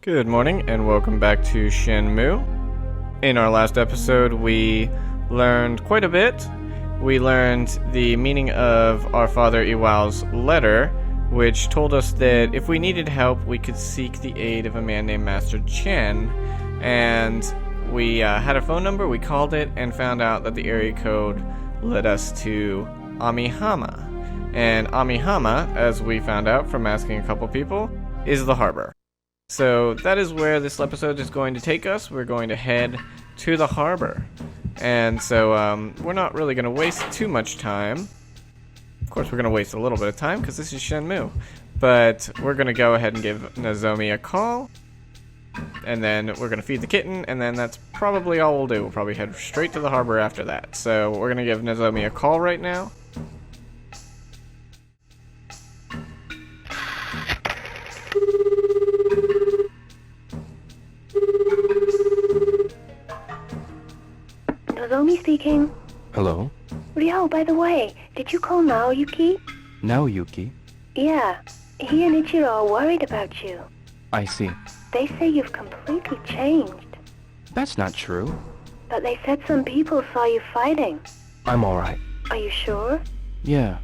Good morning and welcome back to Shenmue. In our last episode we learned quite a bit. We learned the meaning of our father Iwao's letter, which told us that if we needed help we could seek the aid of a man named Master Chen. And we had a phone number, we called it, and found out that the area code led us to Amihama. And Amihama, as we found out from asking a couple people, is the harbor. So that is where this episode is going to take us. We're going to head to the harbor. And so we're not really going to waste too much time. Of course, we're going to waste a little bit of time because this is Shenmue. But we're going to go ahead and give Nozomi a call. And then we're going to feed the kitten. And then that's probably all we'll do. We'll probably head straight to the harbor after that. So we're going to give Nozomi a call right now. Nozomi speaking. Hello? Ryo, by the way, did you call Naoyuki? Naoyuki? Yeah. He and Ichiro are worried about you. I see. They say you've completely changed. That's not true. But they said some people saw you fighting. I'm alright. Are you sure? Yeah.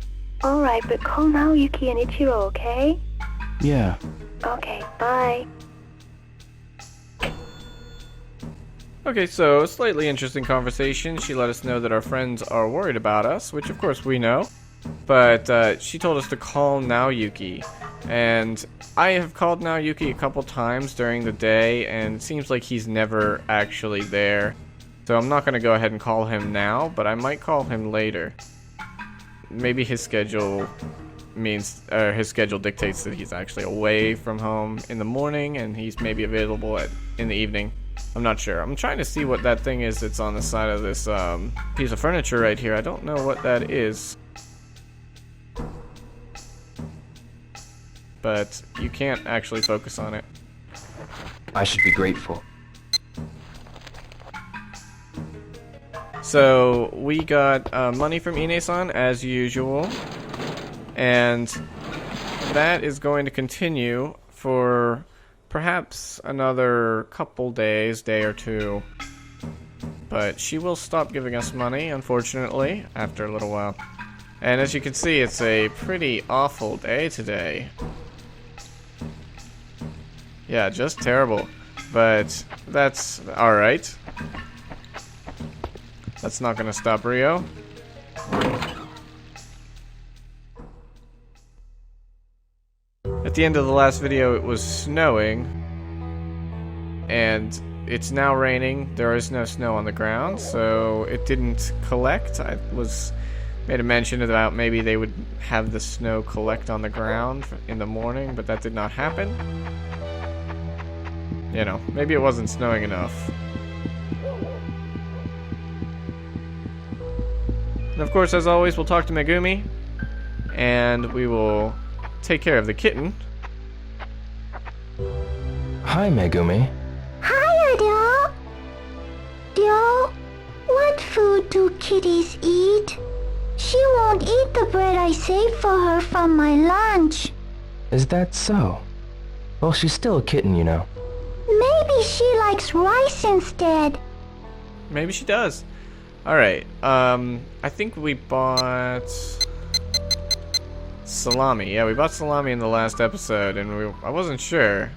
Alright, but call Naoyuki and Ichiro, okay? Yeah. Okay, bye. Okay, so a slightly interesting conversation. She let us know that our friends are worried about us, which of course we know. But she told us to call Naoyuki. And I have called Naoyuki a couple times during the day, and it seems like he's never actually there. So I'm not going to go ahead and call him now, but I might call him later. Maybe his schedule his schedule dictates that he's actually away from home in the morning, and he's maybe available in the evening. I'm not sure. I'm trying to see what that thing is that's on the side of this piece of furniture right here. I don't know what that is. But you can't actually focus on it. I should be grateful. So, we got money from Ine-san, as usual. And that is going to continue for perhaps another couple days, day or two. But she will stop giving us money, unfortunately, after a little while. And as you can see, it's a pretty awful day today. Yeah, just terrible. But that's alright. That's not gonna stop Ryo. At the end of the last video, it was snowing, and it's now raining. There is no snow on the ground, so it didn't collect. I made a mention about maybe they would have the snow collect on the ground in the morning, but that did not happen. You know, maybe it wasn't snowing enough. And of course, as always, we'll talk to Megumi, and we will take care of the kitten. Hi, Megumi. Hi, Ryo. Ryo, what food do kitties eat? She won't eat the bread I saved for her from my lunch. Is that so? Well, she's still a kitten, you know. Maybe she likes rice instead. Maybe she does. Alright, I think we bought salami. Yeah, we bought salami in the last episode, and I wasn't sure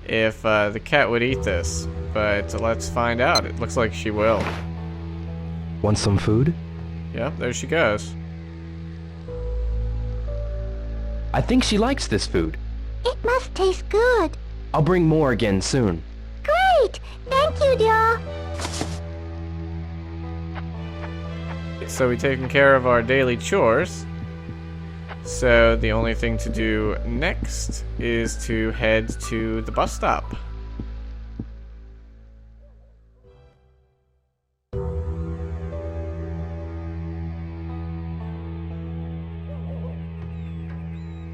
if the cat would eat this, but let's find out. It looks like she will. Want some food? Yep, there she goes. I think she likes this food. It must taste good. I'll bring more again soon. Great! Thank you, Ryo. So we've taken care of our daily chores. So the only thing to do next is to head to the bus stop.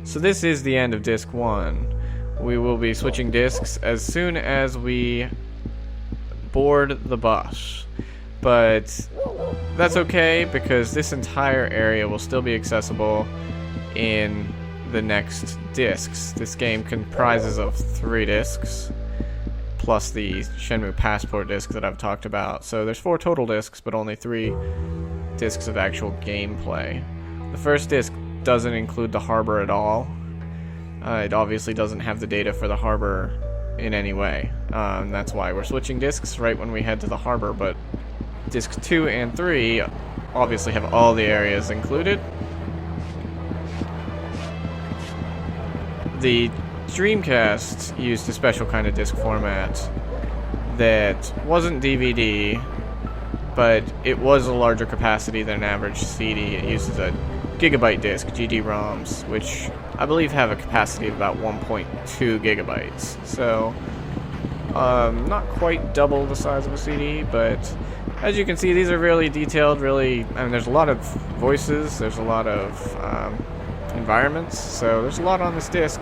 So this is the end of disc 1. We will be switching discs as soon as we board the bus. But that's okay, because this entire area will still be accessible in the next discs. This game comprises of 3 discs, plus the Shenmue Passport disc that I've talked about. So there's 4 total discs, but only 3 discs of actual gameplay. The first disc doesn't include the harbor at all. It obviously doesn't have the data for the harbor in any way. That's why we're switching discs right when we head to the harbor, but discs 2 and 3 obviously have all the areas included. The Dreamcast used a special kind of disc format that wasn't DVD, but it was a larger capacity than an average CD. It uses a gigabyte disc, GD-ROMs, which I believe have a capacity of about 1.2 gigabytes. So, not quite double the size of a CD, but as you can see, these are really detailed, really, I mean, there's a lot of voices, there's a lot of environments, so there's a lot on this disc,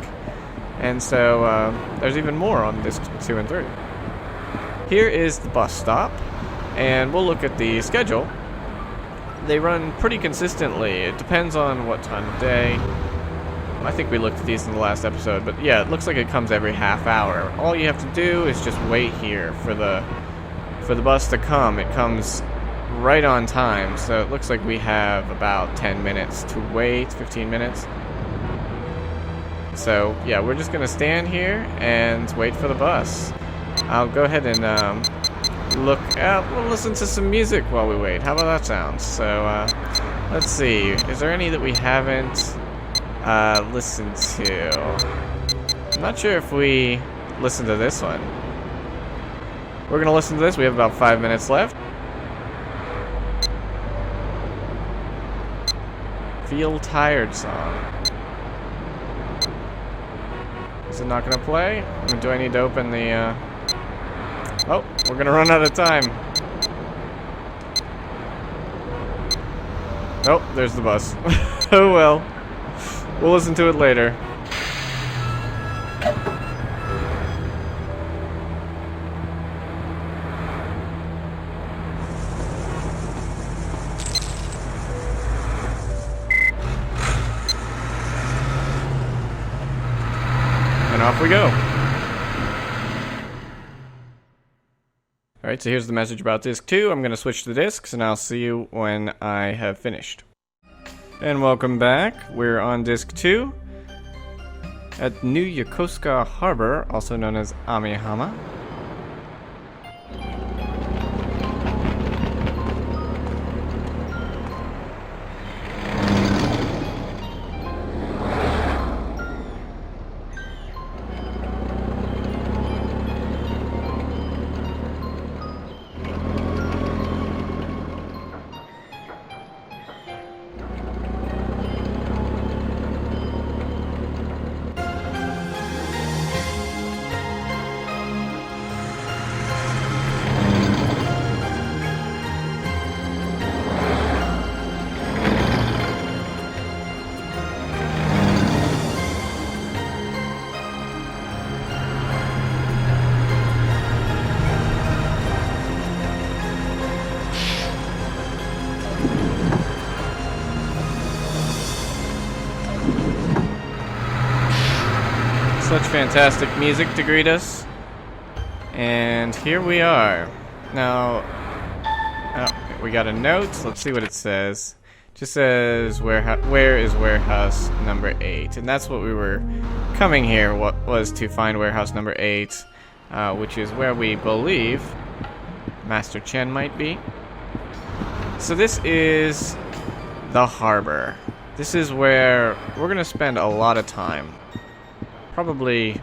and so there's even more on disc 2 and 3. Here is the bus stop, and we'll look at the schedule. They run pretty consistently. It depends on what time of day. I think we looked at these in the last episode, but yeah, it looks like it comes every half hour. All you have to do is just wait here for the bus to come. It comes right on time, so it looks like we have about 10 minutes to wait, 15 minutes. So yeah, we're just gonna stand here and wait for the bus. I'll go ahead and we'll listen to some music while we wait. How about that sound? So let's see, is there any that we haven't listened to? I'm not sure if we listened to this one. We're gonna listen to this. We have about 5 minutes left. Feel Tired song. Is it not gonna play? I mean, do I need to open the Oh, we're gonna run out of time. Oh, there's the bus. Oh well. We'll listen to it later. And off we go. Alright, so here's the message about disc 2. I'm going to switch the discs, and I'll see you when I have finished. And welcome back. We're on disc 2 at New Yokosuka Harbor, also known as Amihama. Such fantastic music to greet us. And here we are. Now, we got a note. Let's see what it says. It just says, where is warehouse number 8? And that's what we were coming here, was to find warehouse number 8, which is where we believe Master Chen might be. So this is the harbor. This is where we're going to spend a lot of time. Probably,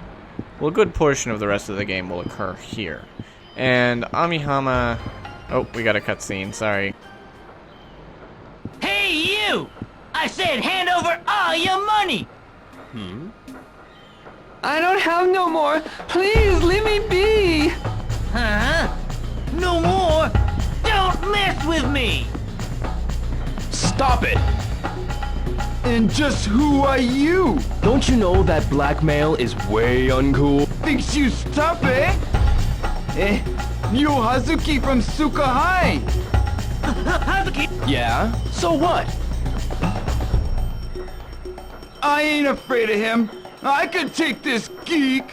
well, a good portion of the rest of the game will occur here. And Amihama... Oh, we got a cutscene, sorry. Hey, you! I said hand over all your money! I don't have no more. Please, let me be. Huh? No more? Don't mess with me! Stop it. And just who are you? Don't you know that blackmail is way uncool? Thinks you stop, eh? You Hazuki from Suka High. Hazuki! Yeah? So what? I ain't afraid of him. I could take this geek.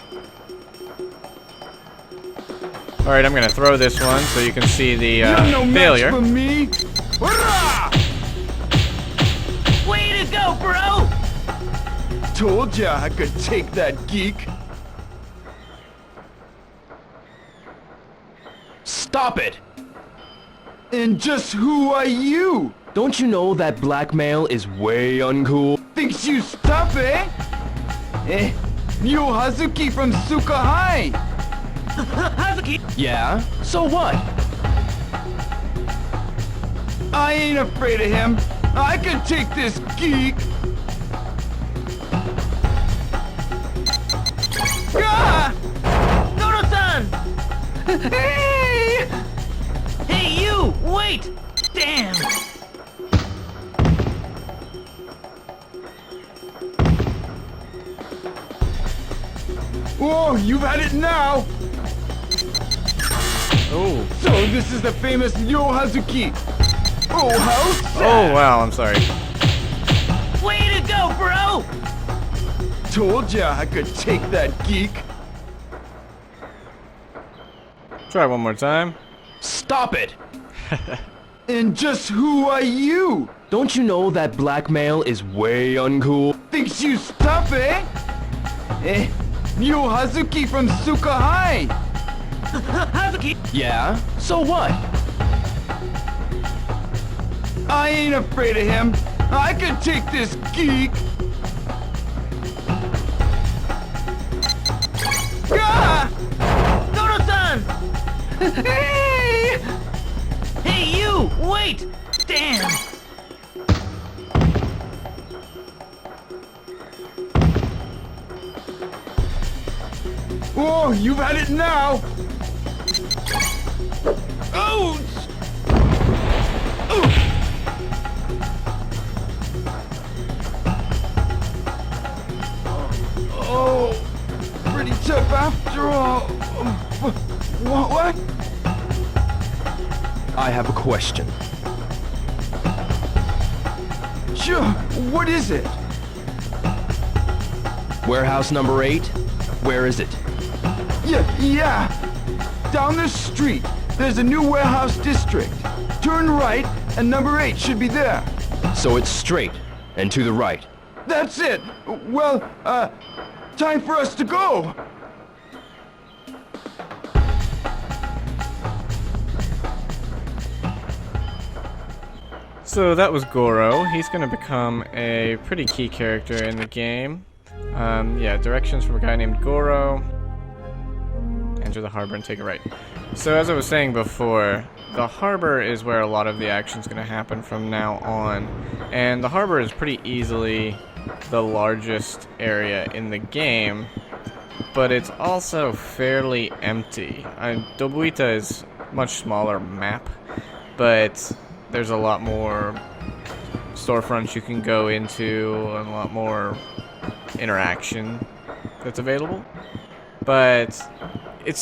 Alright, I'm gonna throw this one so you can see the You're no failure. match for me. Hurrah! Way to go, bro! Told ya I could take that geek. Stop it! And just who are you? Don't you know that blackmail is way uncool? Thinks you tough, eh? You Hazuki from Suka High. Hazuki! Yeah? So what? I ain't afraid of him. I can take this geek. Ah! Goro-san! Hey! Hey, you! Wait! Damn! Oh, you've had it now. Oh. So this is the famous Yo Hazuki. Oh, how sad. Oh, wow, I'm sorry. Way to go, bro! Told ya I could take that geek. Try one more time. Stop it! And just who are you? Don't you know that blackmail is way uncool? Thinks you tough, eh? You Hazuki from Suka High. Hazuki! Yeah? So what? I ain't afraid of him. I can take this geek. Ah! Goro-san! Hey! Hey, you! Wait! Damn! Oh, you've had it now. Oh! Oh, pretty tough after all. What? I have a question. Sure, what is it? Warehouse number 8? Where is it? Yeah. Down the street, there's a new warehouse district. Turn right, and number 8 should be there. So it's straight and to the right. That's it. Well, time for us to go. So that was Goro. He's going to become a pretty key character in the game. Yeah, directions from a guy named Goro. Enter the harbor and take a right. So as I was saying before, the harbor is where a lot of the action's going to happen from now on. And the harbor is pretty easily the largest area in the game, but it's also fairly empty. Dobuita is a much smaller map, but there's a lot more storefronts you can go into and a lot more interaction that's available. But this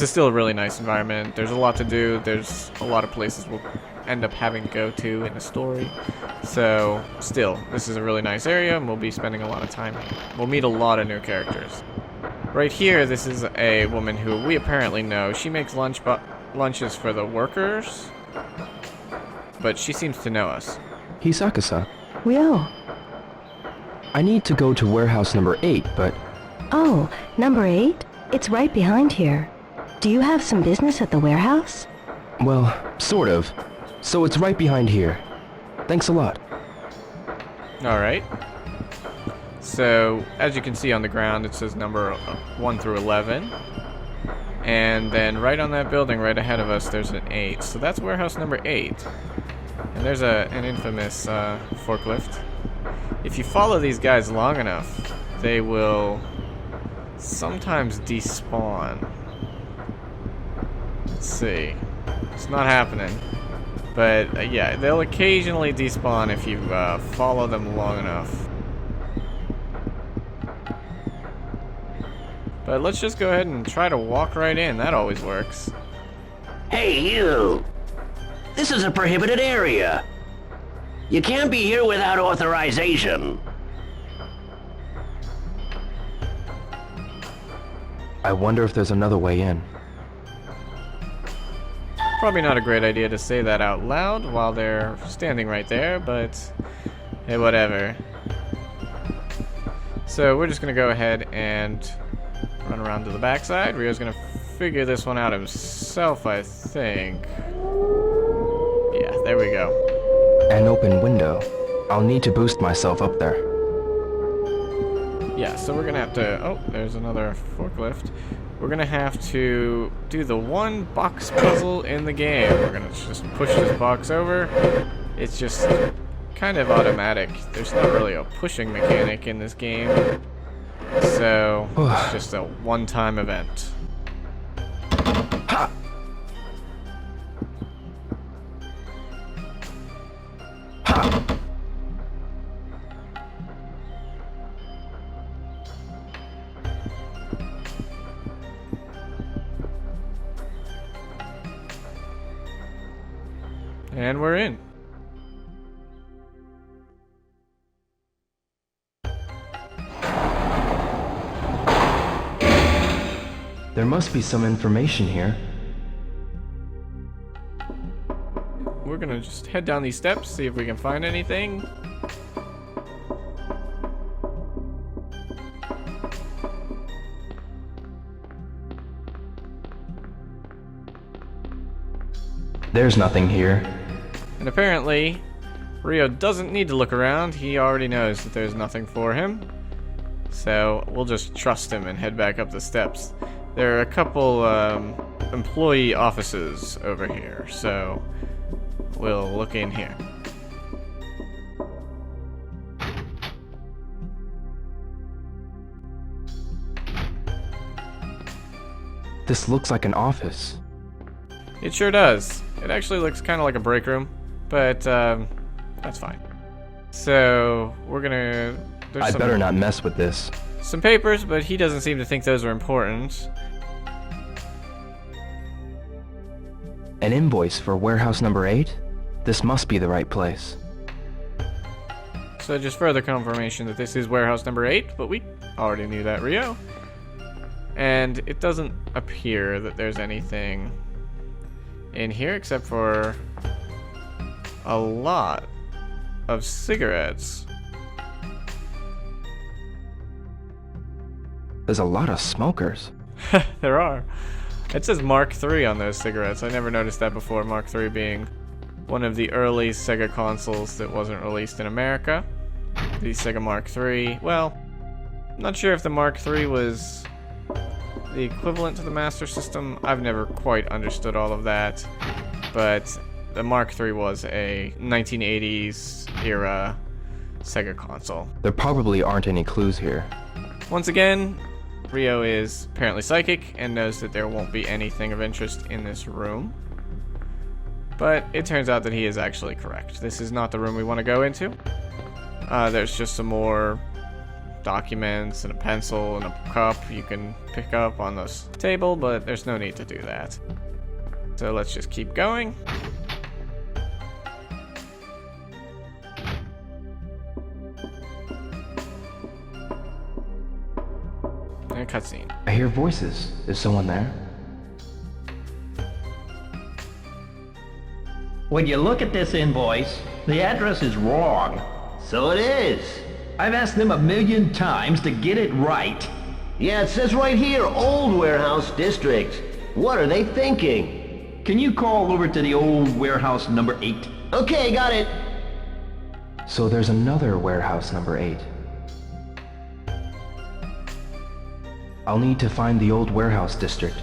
is still a really nice environment. There's a lot to do. There's a lot of places we'll end up having to go to in the story. So still, this is a really nice area and we'll be spending a lot of time here. We'll meet a lot of new characters. Right here, this is a woman who we apparently know. She makes lunches for the workers, but she seems to know us. Hisaka-san, Ryo. I need to go to warehouse number 8, but... Oh, number 8? It's right behind here. Do you have some business at the warehouse? well, sort of. So it's right behind here. Thanks a lot. Alright. So, as you can see on the ground, it says number 1 through 11. And then right on that building right ahead of us, there's an 8. So that's warehouse number 8. And there's an infamous forklift. If you follow these guys long enough, they will sometimes despawn. Let's see. It's not happening. But yeah, they'll occasionally despawn if you follow them long enough. But let's just go ahead and try to walk right in. That always works. Hey, you! This is a prohibited area. You can't be here without authorization. I wonder if there's another way in. Probably not a great idea to say that out loud while they're standing right there, but hey, whatever. So we're just gonna go ahead and run around to the backside. Ryo's gonna figure this one out himself, I think. Yeah, there we go. An open window. I'll need to boost myself up there. Yeah, so we're gonna have to... Oh, there's another forklift. We're gonna have to do the one box puzzle in the game. We're gonna just push this box over. It's just kind of automatic. There's not really a pushing mechanic in this game. So, it's just a one-time event. Ha! Ha! And we're in. There must be some information here. We're gonna just head down these steps, see if we can find anything. There's nothing here. And apparently, Ryo doesn't need to look around. He already knows that there's nothing for him. So we'll just trust him and head back up the steps. There are a couple employee offices over here, so we'll look in here. This looks like an office. It sure does. It actually looks kind of like a break room, but that's fine. So we're gonna... I better not mess with this. Some papers, but he doesn't seem to think those are important. An invoice for warehouse number 8? This must be the right place. So just further confirmation that this is warehouse number 8, but we already knew that, Ryo. And it doesn't appear that there's anything in here except for a lot of cigarettes. There's a lot of smokers. There are. It says Mark III on those cigarettes. I never noticed that before, Mark III being one of the early Sega consoles that wasn't released in America. The Sega Mark III. Well, I'm not sure if the Mark III was the equivalent to the Master System. I've never quite understood all of that. But the Mark III was a 1980s era Sega console. There probably aren't any clues here. Once again, Ryo is apparently psychic and knows that there won't be anything of interest in this room. But it turns out that he is actually correct. This is not the room we want to go into. There's just some more documents and a pencil and a cup you can pick up on this table, but there's no need to do that. So let's just keep going. And a cutscene. I hear voices. Is someone there? When you look at this invoice, the address is wrong. So it is. I've asked them 1,000,000 times to get it right. Yeah, it says right here, Old Warehouse District. What are they thinking? Can you call over to the old warehouse number 8? Okay, got it. So there's another warehouse number 8. I'll need to find the old warehouse district